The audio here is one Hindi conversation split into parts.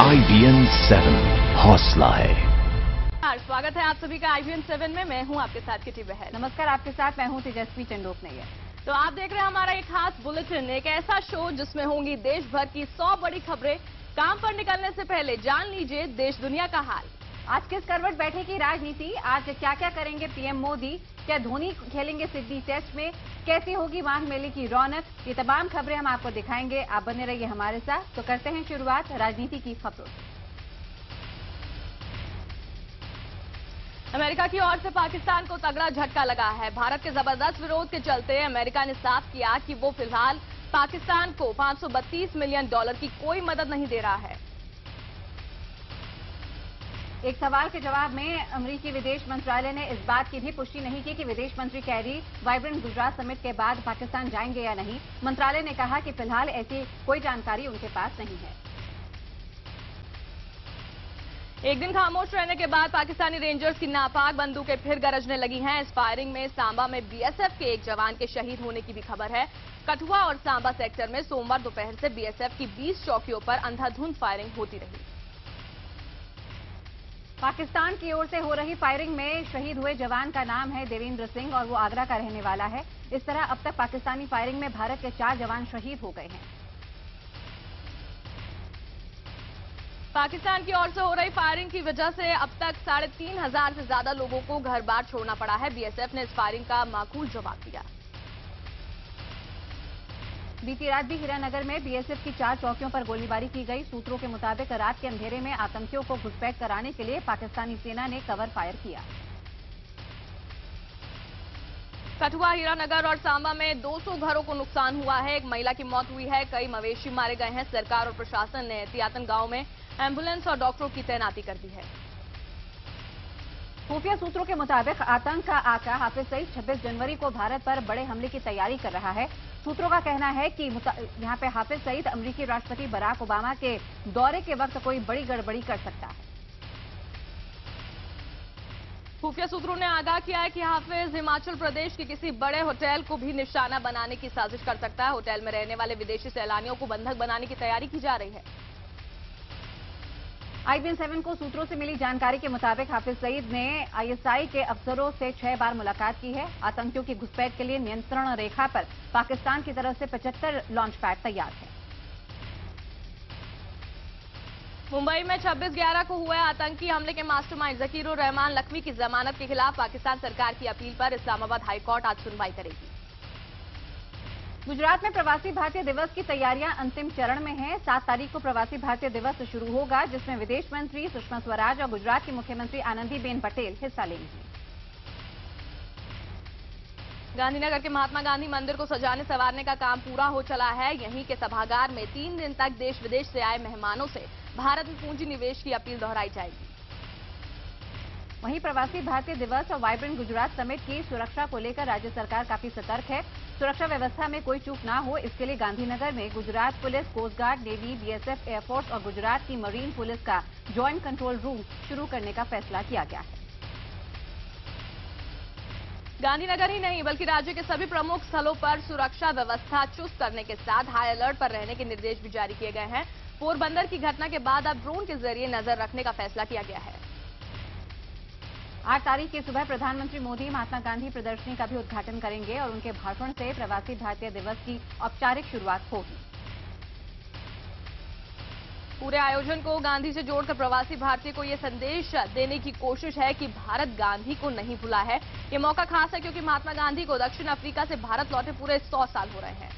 IBN 7 हौसला है। स्वागत है आप सभी का IBN 7 में। मैं हूं आपके साथ किटी बहल। नमस्कार, आपके साथ मैं हूं तेजस्वी चंडोक नैयर। तो आप देख रहे हैं हमारा एक खास बुलेटिन, एक ऐसा शो जिसमें होंगी देश भर की 100 बड़ी खबरें। काम पर निकलने से पहले जान लीजिए देश दुनिया का हाल। आज किस करवट बैठेगी राजनीति, आज क्या क्या करेंगे पीएम मोदी, क्या धोनी खेलेंगे सिडनी टेस्ट में, कैसी होगी माघ मेले की रौनक, ये तमाम खबरें हम आपको दिखाएंगे। आप बने रहिए हमारे साथ। तो करते हैं शुरुआत राजनीति की खबरों से। अमेरिका की ओर से पाकिस्तान को तगड़ा झटका लगा है। भारत के जबरदस्त विरोध के चलते अमेरिका ने साफ किया कि वो फिलहाल पाकिस्तान को $532 मिलियन की कोई मदद नहीं दे रहा है। एक सवाल के जवाब में अमेरिकी विदेश मंत्रालय ने इस बात की भी पुष्टि नहीं की कि विदेश मंत्री कैरी वाइब्रेंट गुजरात समिट के बाद पाकिस्तान जाएंगे या नहीं। मंत्रालय ने कहा कि फिलहाल ऐसी कोई जानकारी उनके पास नहीं है। एक दिन खामोश रहने के बाद पाकिस्तानी रेंजर्स की नापाक बंदूकें फिर गरजने लगी हैं। इस फायरिंग में सांबा में बीएसएफ के एक जवान के शहीद होने की भी खबर है। कठुआ और सांबा सेक्टर में सोमवार दोपहर से बीएसएफ की 20 चौकियों पर अंधाधुंध फायरिंग होती रही। पाकिस्तान की ओर से हो रही फायरिंग में शहीद हुए जवान का नाम है देवेंद्र सिंह और वो आगरा का रहने वाला है। इस तरह अब तक पाकिस्तानी फायरिंग में भारत के 4 जवान शहीद हो गए हैं। पाकिस्तान की ओर से हो रही फायरिंग की वजह से अब तक 3,500 से ज्यादा लोगों को घर बार छोड़ना पड़ा है। बीएसएफ ने इस फायरिंग का माकूल जवाब दिया। बीती रात भी हीरानगर में बीएसएफ की 4 चौकियों पर गोलीबारी की गई। सूत्रों के मुताबिक रात के अंधेरे में आतंकियों को घुसपैठ कराने के लिए पाकिस्तानी सेना ने कवर फायर किया। कठुआ, हीरानगर और सांबा में 200 घरों को नुकसान हुआ है। एक महिला की मौत हुई है, कई मवेशी मारे गए हैं। सरकार और प्रशासन ने एहतियातन गांव में एम्बुलेंस और डॉक्टरों की तैनाती कर दी है। खुफिया सूत्रों के मुताबिक आतंक का आका हाफिज सईद 26 जनवरी को भारत पर बड़े हमले की तैयारी कर रहा है। सूत्रों का कहना है कि यहां पे हाफिज सईद अमेरिकी राष्ट्रपति बराक ओबामा के दौरे के वक्त कोई बड़ी गड़बड़ी कर सकता है। खुफिया सूत्रों ने आगाह किया है कि हाफिज हिमाचल प्रदेश के किसी बड़े होटल को भी निशाना बनाने की साजिश कर सकता है। होटल में रहने वाले विदेशी सैलानियों को बंधक बनाने की तैयारी की जा रही है। IBN 7 को सूत्रों से मिली जानकारी के मुताबिक हाफिज सईद ने ISI के अफसरों से 6 बार मुलाकात की है। आतंकियों की घुसपैठ के लिए नियंत्रण रेखा पर पाकिस्तान की तरफ से 75 लॉन्च पैड तैयार है। मुंबई में 26/11 को हुए आतंकी हमले के मास्टरमाइंड जकीरुर रहमान लखवी की जमानत के खिलाफ पाकिस्तान सरकार की अपील पर इस्लामाबाद हाईकोर्ट आज सुनवाई करेगी। गुजरात में प्रवासी भारतीय दिवस की तैयारियां अंतिम चरण में हैं। 7 तारीख को प्रवासी भारतीय दिवस शुरू होगा, जिसमें विदेश मंत्री सुषमा स्वराज और गुजरात की मुख्यमंत्री आनंदीबेन पटेल हिस्सा लेंगी। गांधीनगर के महात्मा गांधी मंदिर को सजाने संवारने का काम पूरा हो चला है। यहीं के सभागार में 3 दिन तक देश विदेश से आए मेहमानों से भारत में पूंजी निवेश की अपील दोहराई जाएगी। वहीं प्रवासी भारतीय दिवस और वाइब्रेंट गुजरात समिट की सुरक्षा को लेकर राज्य सरकार काफी सतर्क है। सुरक्षा व्यवस्था में कोई चूक ना हो, इसके लिए गांधीनगर में Gujarat police, coast guard, navy, BSF, air force और गुजरात की मरीन पुलिस का ज्वाइंट कंट्रोल रूम शुरू करने का फैसला किया गया है। गांधीनगर ही नहीं बल्कि राज्य के सभी प्रमुख स्थलों पर सुरक्षा व्यवस्था चुस्त करने के साथ हाई अलर्ट पर रहने के निर्देश भी जारी किए गए हैं। पोरबंदर की घटना के बाद अब ड्रोन के जरिए नजर रखने का फैसला किया गया है। 8 तारीख की सुबह प्रधानमंत्री मोदी महात्मा गांधी प्रदर्शनी का भी उद्घाटन करेंगे और उनके भाषण से प्रवासी भारतीय दिवस की औपचारिक शुरुआत होगी। पूरे आयोजन को गांधी से जोड़कर प्रवासी भारतीय को यह संदेश देने की कोशिश है कि भारत गांधी को नहीं भूला है। ये मौका खास है क्योंकि महात्मा गांधी को दक्षिण अफ्रीका से भारत लौटे पूरे 100 साल हो रहे हैं।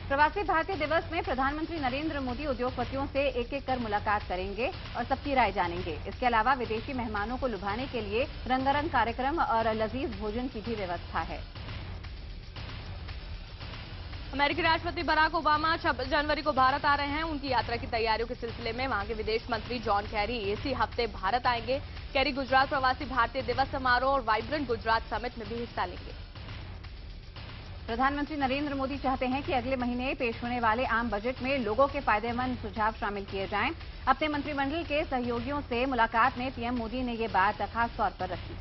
प्रवासी भारतीय दिवस में प्रधानमंत्री नरेंद्र मोदी उद्योगपतियों से एक-एक कर मुलाकात करेंगे और सबकी राय जानेंगे। इसके अलावा विदेशी मेहमानों को लुभाने के लिए रंगारंग कार्यक्रम और लजीज भोजन की भी व्यवस्था है। अमेरिकी राष्ट्रपति बराक ओबामा 26 जनवरी को भारत आ रहे हैं। उनकी यात्रा की तैयारियों के सिलसिले में वहां के विदेश मंत्री जॉन कैरी इसी हफ्ते भारत आएंगे। कैरी गुजरात प्रवासी भारतीय दिवस समारोह और वाइब्रेंट गुजरात समिट में भी हिस्सा लेंगे। प्रधानमंत्री नरेंद्र मोदी चाहते हैं कि अगले महीने पेश होने वाले आम बजट में लोगों के फायदेमंद सुझाव शामिल किए जाएं। अपने मंत्रिमंडल के सहयोगियों से मुलाकात में पीएम मोदी ने ये बात खास तौर पर रखी।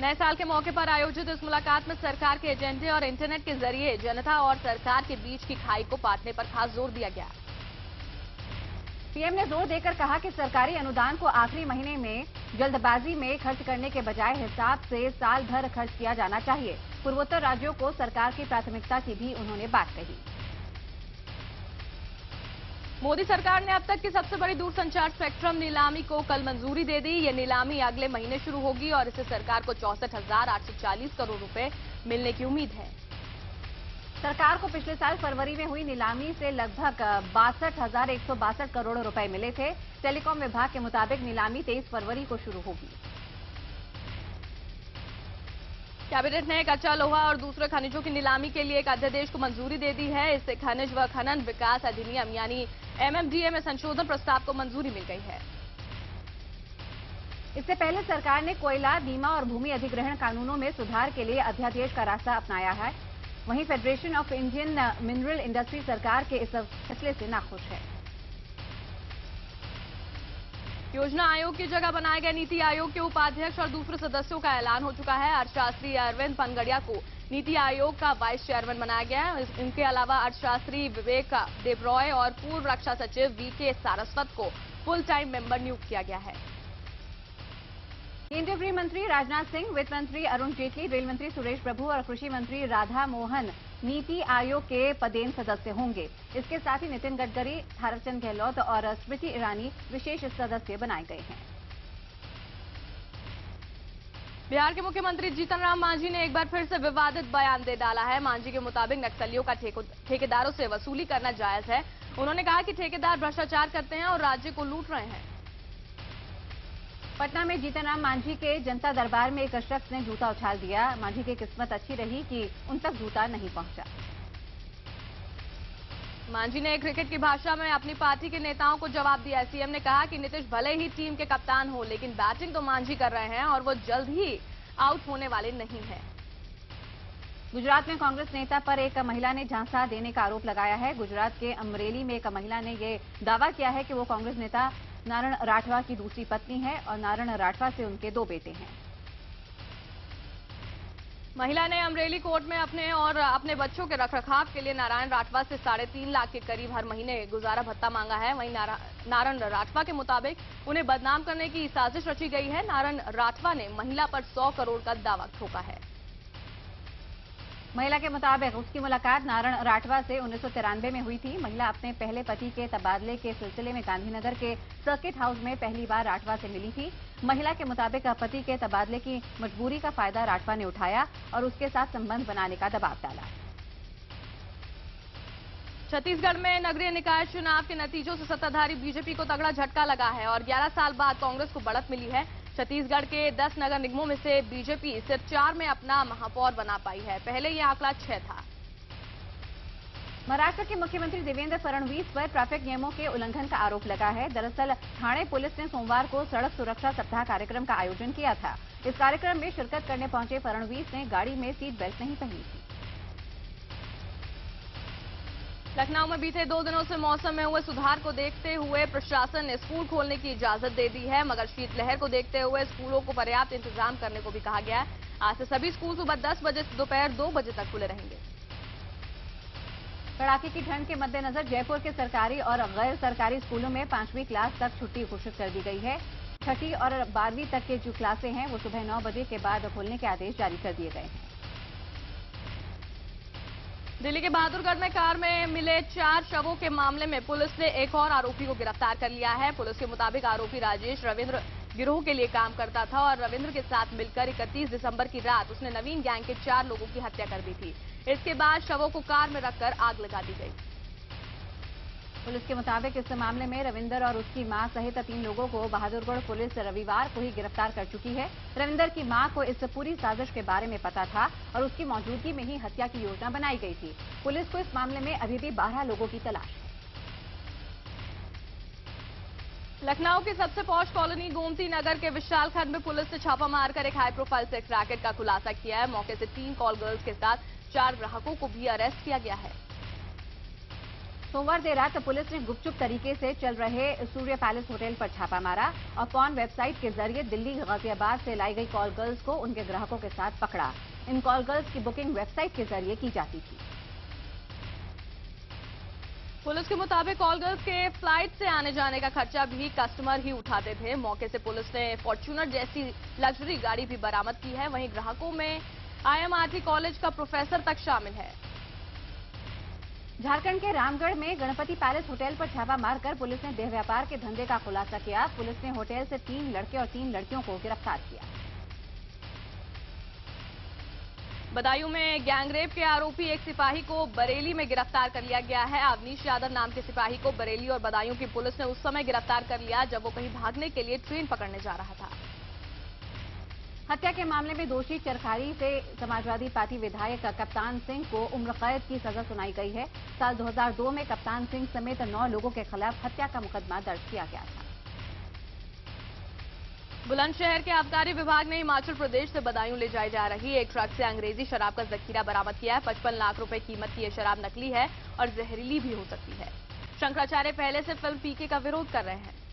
नए साल के मौके पर आयोजित इस मुलाकात में सरकार के एजेंडे और इंटरनेट के जरिए जनता और सरकार के बीच की खाई को पाटने पर खास जोर दिया गया। पीएम ने जोर देकर कहा कि सरकारी अनुदान को आखिरी महीने में जल्दबाजी में खर्च करने के बजाय हिसाब से साल भर खर्च किया जाना चाहिए। पूर्वोत्तर राज्यों को सरकार की प्राथमिकता की भी उन्होंने बात कही। मोदी सरकार ने अब तक की सबसे बड़ी दूरसंचार स्पेक्ट्रम नीलामी को कल मंजूरी दे दी। ये नीलामी अगले महीने शुरू होगी और इससे सरकार को 64,840 करोड़ रुपए मिलने की उम्मीद है। सरकार को पिछले साल फरवरी में हुई नीलामी से लगभग 62,162 करोड़ रुपए मिले थे। टेलीकॉम विभाग के मुताबिक नीलामी 23 फरवरी को शुरू होगी। कैबिनेट ने कच्चा लोहा और दूसरे खनिजों की नीलामी के लिए एक अध्यादेश को मंजूरी दे दी है। इससे खनिज व खनन विकास अधिनियम यानी एमएमडीए में संशोधन प्रस्ताव को मंजूरी मिल गई है। इससे पहले सरकार ने कोयला, बीमा और भूमि अधिग्रहण कानूनों में सुधार के लिए अध्यादेश का रास्ता अपनाया है। वहीं federation of Indian mineral industry सरकार के इस फैसले से नाखुश है। योजना आयोग की जगह बनाए गए नीति आयोग के उपाध्यक्ष और दूसरे सदस्यों का ऐलान हो चुका है। अर्थशास्त्री अरविंद पनगड़िया को नीति आयोग का वाइस चेयरमैन बनाया गया है। इनके अलावा अर्थशास्त्री विवेक देबरॉय और पूर्व रक्षा सचिव वीके सारस्वत को फुल टाइम मेंबर नियुक्त किया गया है। केंद्रीय गृह मंत्री राजनाथ सिंह, वित्त मंत्री अरुण जेटली, रेल मंत्री सुरेश प्रभु और कृषि मंत्री राधा मोहन नीति आयोग के पदेन सदस्य होंगे। इसके साथ ही नितिन गडकरी, थावरचंद गहलोत और स्मृति ईरानी विशेष सदस्य बनाए गए हैं। बिहार के मुख्यमंत्री जीतन राम मांझी ने एक बार फिर से विवादित बयान दे डाला है। मांझी के मुताबिक नक्सलियों का ठेकेदारों से वसूली करना जायज है। उन्होंने कहा कि ठेकेदार भ्रष्टाचार करते हैं और राज्य को लूट रहे हैं। पटना में जीतन राम मांझी के जनता दरबार में एक शख्स ने जूता उछाल दिया। मांझी की किस्मत अच्छी रही कि उन तक जूता नहीं पहुंचा। मांझी ने क्रिकेट की भाषा में अपनी पार्टी के नेताओं को जवाब दिया। सीएम ने कहा कि नीतीश भले ही टीम के कप्तान हो, लेकिन बैटिंग तो मांझी कर रहे हैं और वो जल्द ही आउट होने वाले नहीं हैं। गुजरात में कांग्रेस नेता पर एक महिला ने झांसा देने का आरोप लगाया है। गुजरात के अमरेली में एक महिला ने ये दावा किया है कि वो कांग्रेस नेता नारायण राठवा की दूसरी पत्नी है और नारायण राठवा से उनके 2 बेटे हैं। महिला ने अमरेली कोर्ट में अपने और अपने बच्चों के रखरखाव के लिए नारायण राठवा से 3.5 लाख के करीब हर महीने गुजारा भत्ता मांगा है। वहीं नारायण राठवा के मुताबिक उन्हें बदनाम करने की साजिश रची गई है। नारायण राठवा ने महिला पर 100 करोड़ का दावा ठोका है। महिला के मुताबिक उसकी मुलाकात नारायण राठवा से 1993 में हुई थी। महिला अपने पहले पति के तबादले के सिलसिले में गांधीनगर के सर्किट हाउस में पहली बार राठवा से मिली थी। महिला के मुताबिक पति के तबादले की मजबूरी का फायदा राठवा ने उठाया और उसके साथ संबंध बनाने का दबाव डाला। छत्तीसगढ़ में नगरीय निकाय चुनाव के नतीजों से सत्ताधारी बीजेपी को तगड़ा झटका लगा है और 11 साल बाद कांग्रेस को बढ़त मिली है। छत्तीसगढ़ के 10 नगर निगमों में से बीजेपी सिर्फ 4 में अपना महापौर बना पाई है। पहले यह आंकड़ा 6 था। महाराष्ट्र के मुख्यमंत्री देवेंद्र फडणवीस पर ट्रैफिक नियमों के उल्लंघन का आरोप लगा है। दरअसल ठाणे पुलिस ने सोमवार को सड़क सुरक्षा सप्ताह कार्यक्रम का आयोजन किया था। इस कार्यक्रम में शिरकत करने पहुंचे फडणवीस ने गाड़ी में सीट बेल्ट नहीं पहनी थी। लखनऊ में बीते 2 दिनों से मौसम में हुए सुधार को देखते हुए प्रशासन ने स्कूल खोलने की इजाजत दे दी है, मगर शीतलहर को देखते हुए स्कूलों को पर्याप्त इंतजाम करने को भी कहा गया है। आज से सभी स्कूल सुबह 10 बजे से दोपहर 2 बजे तक खुले रहेंगे। कड़ाके की ठंड के मद्देनजर जयपुर के सरकारी और गैर सरकारी स्कूलों में 5वीं क्लास तक छुट्टी घोषित कर दी गई है। 6ठी और 12वीं तक के जो क्लासें हैं वो सुबह 9 बजे के बाद खोलने के आदेश जारी कर दिए गए हैं। दिल्ली के बहादुरगढ़ में कार में मिले 4 शवों के मामले में पुलिस ने एक और आरोपी को गिरफ्तार कर लिया है। पुलिस के मुताबिक आरोपी राजेश रविंद्र गिरोह के लिए काम करता था और रविंद्र के साथ मिलकर 31 दिसंबर की रात उसने नवीन गैंग के 4 लोगों की हत्या कर दी थी। इसके बाद शवों को कार में रखकर आग लगा दी गई। पुलिस के मुताबिक इस मामले में रविंदर और उसकी मां सहित 3 लोगों को बहादुरगढ़ पुलिस रविवार को ही गिरफ्तार कर चुकी है। रविंदर की मां को इस पूरी साजिश के बारे में पता था और उसकी मौजूदगी में ही हत्या की योजना बनाई गई थी। पुलिस को इस मामले में अभी भी 12 लोगों की तलाश है। लखनऊ की सबसे पॉश कॉलोनी गोमती नगर के विशाल खंड में पुलिस ने छापा मारकर एक हाई प्रोफाइल सेक्स रैकेट का खुलासा किया है। मौके से 3 कॉल गर्ल्स के साथ 4 ग्राहकों को भी अरेस्ट किया गया है। सोमवार देर रात पुलिस ने गुपचुप तरीके से चल रहे सूर्य पैलेस होटल पर छापा मारा और पॉर्न वेबसाइट के जरिए दिल्ली गाजियाबाद से लाई गई कॉल गर्ल्स को उनके ग्राहकों के साथ पकड़ा। इन कॉल गर्ल्स की बुकिंग वेबसाइट के जरिए की जाती थी। पुलिस के मुताबिक कॉल गर्ल्स के फ्लाइट से आने जाने का खर्चा भी कस्टमर ही उठाते थे। मौके से पुलिस ने फॉर्च्यूनर जैसी लग्जरी गाड़ी भी बरामद की है। वहीं ग्राहकों में IMRT कॉलेज का प्रोफेसर तक शामिल है। झारखंड के रामगढ़ में गणपति पैलेस होटल पर छापा मारकर पुलिस ने देह व्यापार के धंधे का खुलासा किया। पुलिस ने होटल से 3 लड़के और 3 लड़कियों को गिरफ्तार किया। बदायूं में गैंगरेप के आरोपी एक सिपाही को बरेली में गिरफ्तार कर लिया गया है। अवनीश यादव नाम के सिपाही को बरेली और बदायूं की पुलिस ने उस समय गिरफ्तार कर लिया जब वो कहीं भागने के लिए ट्रेन पकड़ने जा रहा था। हत्या के मामले में दोषी चरखारी से समाजवादी पार्टी विधायक कप्तान सिंह को उम्र कैद की सजा सुनाई गई है। साल 2002 में कप्तान सिंह समेत 9 लोगों के खिलाफ हत्या का मुकदमा दर्ज किया गया था। बुलंदशहर के आबकारी विभाग ने हिमाचल प्रदेश से बदायूं ले जाई जा रही एक ट्रक से अंग्रेजी शराब का जखीरा बरामद किया है। 55 लाख रुपए कीमत की यह शराब नकली है और जहरीली भी हो सकती है। शंकराचार्य पहले से फिल्म पीके का विरोध कर रहे हैं।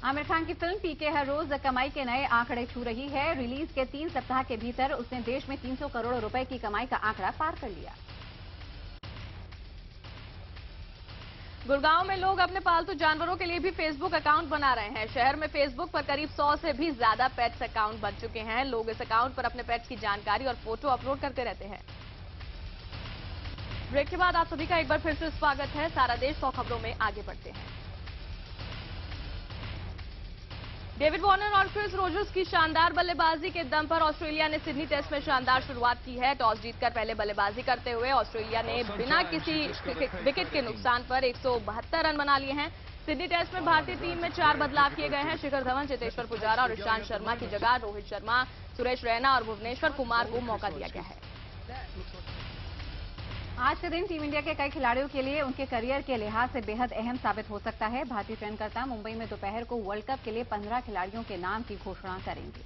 आमिर खान की फिल्म पीके हर रोज कमाई के नए आंकड़े छू रही है। रिलीज के 3 सप्ताह के भीतर उसने देश में 300 करोड़ रुपए की कमाई का आंकड़ा पार कर लिया। गुड़गांव में लोग अपने पालतू जानवरों के लिए भी फेसबुक अकाउंट बना रहे हैं। शहर में फेसबुक पर करीब 100 से भी ज्यादा पेट्स अकाउंट बन चुके हैं। लोग इस अकाउंट पर अपने पेट्स की जानकारी और फोटो अपलोड करते रहते हैं। ब्रेक के बाद आप सभी का एक बार फिर से स्वागत है। सारा देश 100 खबरों में आगे बढ़ते हैं। डेविड वार्नर और क्रिस रोजर्स की शानदार बल्लेबाजी के दम पर ऑस्ट्रेलिया ने सिडनी टेस्ट में शानदार शुरुआत की है। टॉस जीतकर पहले बल्लेबाजी करते हुए ऑस्ट्रेलिया ने बिना किसी विकेट के नुकसान पर 172 रन बना लिए हैं। सिडनी टेस्ट में भारतीय टीम में 4 बदलाव किए गए हैं। शिखर धवन, चेतेश्वर पुजारा और ईशांत शर्मा की जगह रोहित शर्मा, सुरेश रैना और भुवनेश्वर कुमार को मौका दिया गया है। आज के दिन टीम इंडिया के कई खिलाड़ियों के लिए उनके करियर के लिहाज से बेहद अहम साबित हो सकता है। भारतीय चयनकर्ता मुंबई में दोपहर को वर्ल्ड कप के लिए 15 खिलाड़ियों के नाम की घोषणा करेंगे।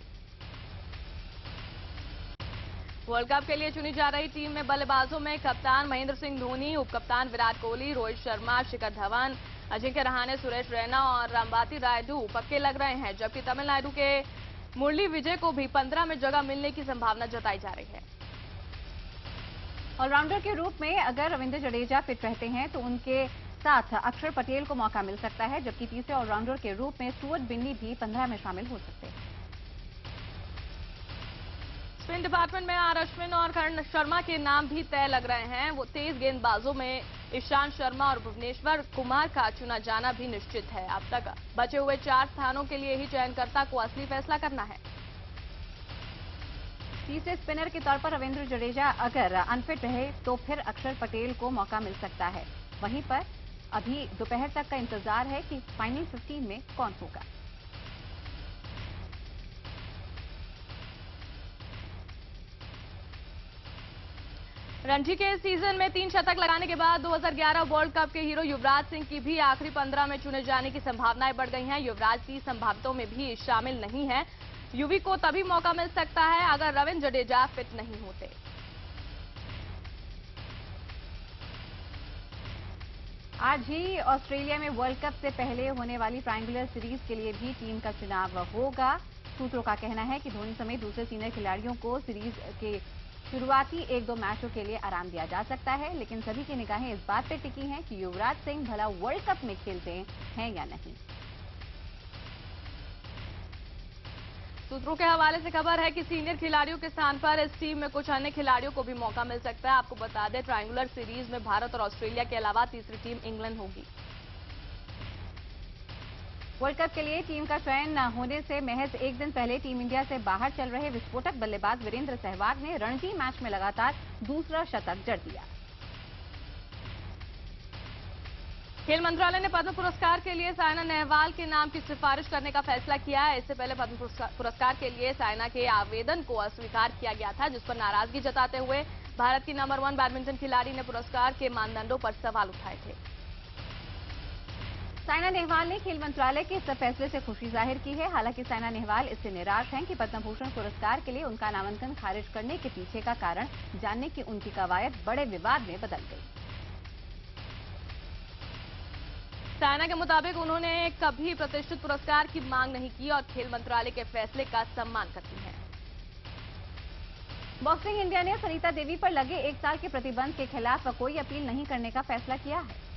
वर्ल्ड कप के लिए चुनी जा रही टीम में बल्लेबाजों में कप्तान महेंद्र सिंह धोनी, उपकप्तान विराट कोहली, रोहित शर्मा, शिखर धवन, अजिंक्य रहाणे, सुरेश रैना और अंबाती रायडू पक्के लग रहे हैं। जबकि तमिलनाडु के मुरली विजय को भी 15 में जगह मिलने की संभावना जताई जा रही है। ऑलराउंडर के रूप में अगर रविंद्र जडेजा फिट रहते हैं तो उनके साथ अक्षर पटेल को मौका मिल सकता है। जबकि तीसरे ऑलराउंडर के रूप में स्टुअर्ट बिन्नी भी 15 में शामिल हो सकते हैं। स्पिन डिपार्टमेंट में आर अश्विन और करण शर्मा के नाम भी तय लग रहे हैं। वो तेज गेंदबाजों में ईशांत शर्मा और भुवनेश्वर कुमार का चुना जाना भी निश्चित है। अब तक बचे हुए 4 स्थानों के लिए ही चयनकर्ता को असली फैसला करना है। तीसरे स्पिनर के तौर पर रविंद्र जडेजा अगर अनफिट रहे तो फिर अक्षर पटेल को मौका मिल सकता है। वहीं पर अभी दोपहर तक का इंतजार है कि फाइनल 15 में कौन होगा। रणजी के सीजन में 3 शतक लगाने के बाद 2011 वर्ल्ड कप के हीरो युवराज सिंह की भी आखिरी 15 में चुने जाने की संभावनाएं बढ़ गई हैं। युवराज 30 संभावितों में भी शामिल नहीं है। युवी को तभी मौका मिल सकता है अगर रविंद्र जडेजा फिट नहीं होते। आज ही ऑस्ट्रेलिया में वर्ल्ड कप से पहले होने वाली ट्रायंगुलर सीरीज के लिए भी टीम का चुनाव होगा। सूत्रों का कहना है कि धोनी समेत दूसरे सीनियर खिलाड़ियों को सीरीज के शुरुआती 1-2 मैचों के लिए आराम दिया जा सकता है। लेकिन सभी की निगाहें इस बात पर टिकी हैं कि युवराज सिंह भला वर्ल्ड कप में खेलते हैं या नहीं। सूत्रों के हवाले से खबर है कि सीनियर खिलाड़ियों के स्थान पर इस टीम में कुछ अन्य खिलाड़ियों को भी मौका मिल सकता है। आपको बता दें, ट्रायंगुलर सीरीज में भारत और ऑस्ट्रेलिया के अलावा तीसरी टीम इंग्लैंड होगी। वर्ल्ड कप के लिए टीम का चयन न होने से महज एक दिन पहले टीम इंडिया से बाहर चल रहे विस्फोटक बल्लेबाज वीरेंद्र सहवाग ने रणजी मैच में लगातार दूसरा शतक जड़ दिया। खेल मंत्रालय ने पद्म पुरस्कार के लिए साइना नेहवाल के नाम की सिफारिश करने का फैसला किया है। इससे पहले पद्म पुरस्कार के लिए साइना के आवेदन को अस्वीकार किया गया था, जिस पर नाराजगी जताते हुए भारत की नंबर 1 बैडमिंटन खिलाड़ी ने पुरस्कार के मानदंडों पर सवाल उठाए थे। साइना नेहवाल ने खेल मंत्रालय के इस फैसले से खुशी जाहिर की है। हालांकि साइना नेहवाल इससे निराश हैं कि पद्म भूषण पुरस्कार के लिए उनका नामांकन खारिज करने के पीछे का कारण जानने की उनकी कवायद बड़े विवाद में बदल गई। सायना के मुताबिक उन्होंने कभी प्रतिष्ठित पुरस्कार की मांग नहीं की और खेल मंत्रालय के फैसले का सम्मान करती हैं। बॉक्सिंग इंडिया ने सरिता देवी पर लगे 1 साल के प्रतिबंध के खिलाफ कोई अपील नहीं करने का फैसला किया है।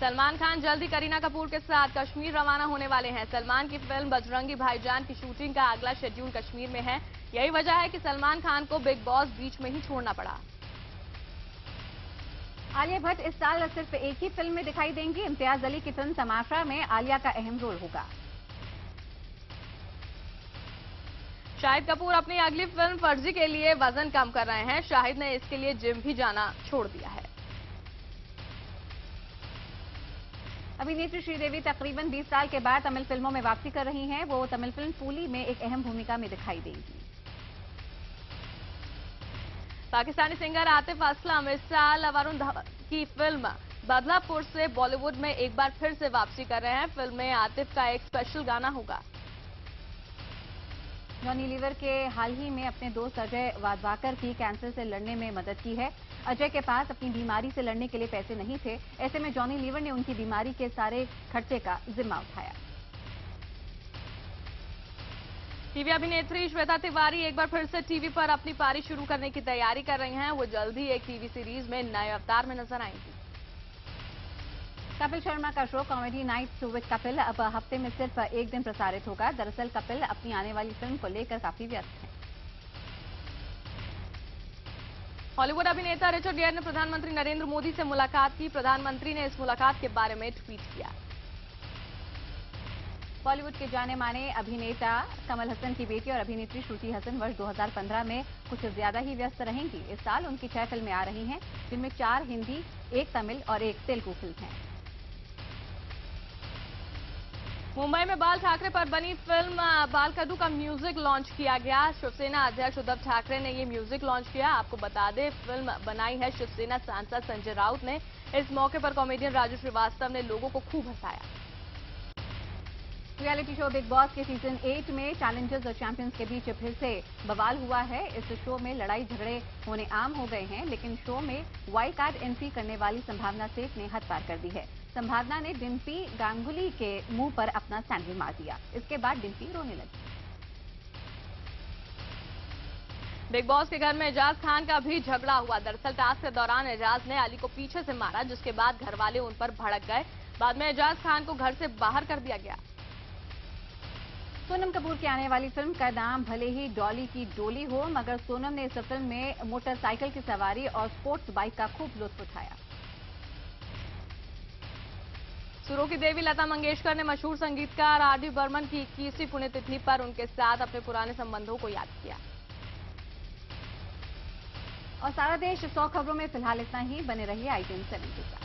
सलमान खान जल्द ही करीना कपूर के साथ कश्मीर रवाना होने वाले हैं। सलमान की फिल्म बजरंगी भाईजान की शूटिंग का अगला शेड्यूल कश्मीर में है। यही वजह है कि सलमान खान को बिग बॉस बीच में ही छोड़ना पड़ा। आलिया भट्ट इस साल सिर्फ एक ही फिल्म में दिखाई देंगी। इम्तियाज अली की फिल्म तमाशा में आलिया का अहम रोल होगा। शाहिद कपूर अपनी अगली फिल्म फर्जी के लिए वजन कम कर रहे हैं। शाहिद ने इसके लिए जिम भी जाना छोड़ दिया है। अभिनेत्री श्रीदेवी तकरीबन 20 साल के बाद तमिल फिल्मों में वापसी कर रही हैं। वो तमिल फिल्म कूली में एक अहम भूमिका में दिखाई देंगी। पाकिस्तानी सिंगर आतिफ असलम इस साल वरुण धवन की फिल्म बदलापुर से बॉलीवुड में एक बार फिर से वापसी कर रहे हैं। फिल्म में आतिफ का एक स्पेशल गाना होगा। जॉनी लीवर के हाल ही में अपने दोस्त अजय वाधवाकर की कैंसर से लड़ने में मदद की है। अजय के पास अपनी बीमारी से लड़ने के लिए पैसे नहीं थे। ऐसे में जॉनी लीवर ने उनकी बीमारी के सारे खर्चे का जिम्मा उठाया। टीवी अभिनेत्री श्वेता तिवारी एक बार फिर से टीवी पर अपनी पारी शुरू करने की तैयारी कर रही हैं। वो जल्द ही एक टीवी सीरीज में नए अवतार में नजर आएंगी। कपिल शर्मा का show comedy nights with Kapil अब हफ्ते में सिर्फ एक दिन प्रसारित होगा। दरअसल कपिल अपनी आने वाली फिल्म को लेकर काफी व्यस्त हैं। हॉलीवुड अभिनेता रिचर्ड गियर ने प्रधानमंत्री नरेंद्र मोदी से मुलाकात की। प्रधानमंत्री ने इस मुलाकात के बारे में ट्वीट किया। बॉलीवुड के जाने माने अभिनेता कमल हसन की बेटी और अभिनेत्री श्रुति हसन वर्ष 2015 में कुछ ज्यादा ही व्यस्त रहेंगी। इस साल उनकी 6 फिल्में आ रही हैं, जिनमें 4 हिंदी, 1 तमिल और 1 तेलुगु फिल्म है। मुंबई में बाल ठाकरे पर बनी फिल्म बालकदू का म्यूजिक लॉन्च किया गया। शिवसेना अध्यक्ष उद्धव ठाकरे ने ये म्यूजिक लॉन्च किया। आपको बता दें, फिल्म बनाई है शिवसेना सांसद संजय राउत ने। इस मौके पर कॉमेडियन राजू श्रीवास्तव ने लोगों को खूब हंसाया। रियलिटी शो बिग बॉस के सीजन 8 में चैलेंजर्स और चैंपियंस के बीच फिर से बवाल हुआ है। इस शो में लड़ाई झगड़े होने आम हो गए हैं, लेकिन शो में वाइल्ड कार्ड एंट्री करने वाली संभावना सेठ ने हद पार कर दी है। संभावना ने डिम्पी गांगुली के मुंह पर अपना सैंडल मार दिया। इसके बाद डिम्पी रोने लगी। बिग बॉस के घर में एजाज खान का भी झगड़ा हुआ। दरअसल टास्क के दौरान एजाज ने अली को पीछे से मारा, जिसके बाद घर वाले उन पर भड़क गए। बाद में एजाज खान को घर से बाहर कर दिया गया। सोनम कपूर की आने वाली फिल्म का नाम भले ही डॉली की डोली हो, मगर सोनम ने इस फिल्म में मोटरसाइकिल की सवारी और स्पोर्ट्स बाइक का खूब लुत्फ उठाया। सुरों की देवी लता मंगेशकर ने मशहूर संगीतकार आर.डी. बर्मन की 21वीं पुण्यतिथि पर उनके साथ अपने पुराने संबंधों को याद किया। और सारा देश 100 खबरों में फिलहाल इतना ही। बने रहिए ITN7 के साथ।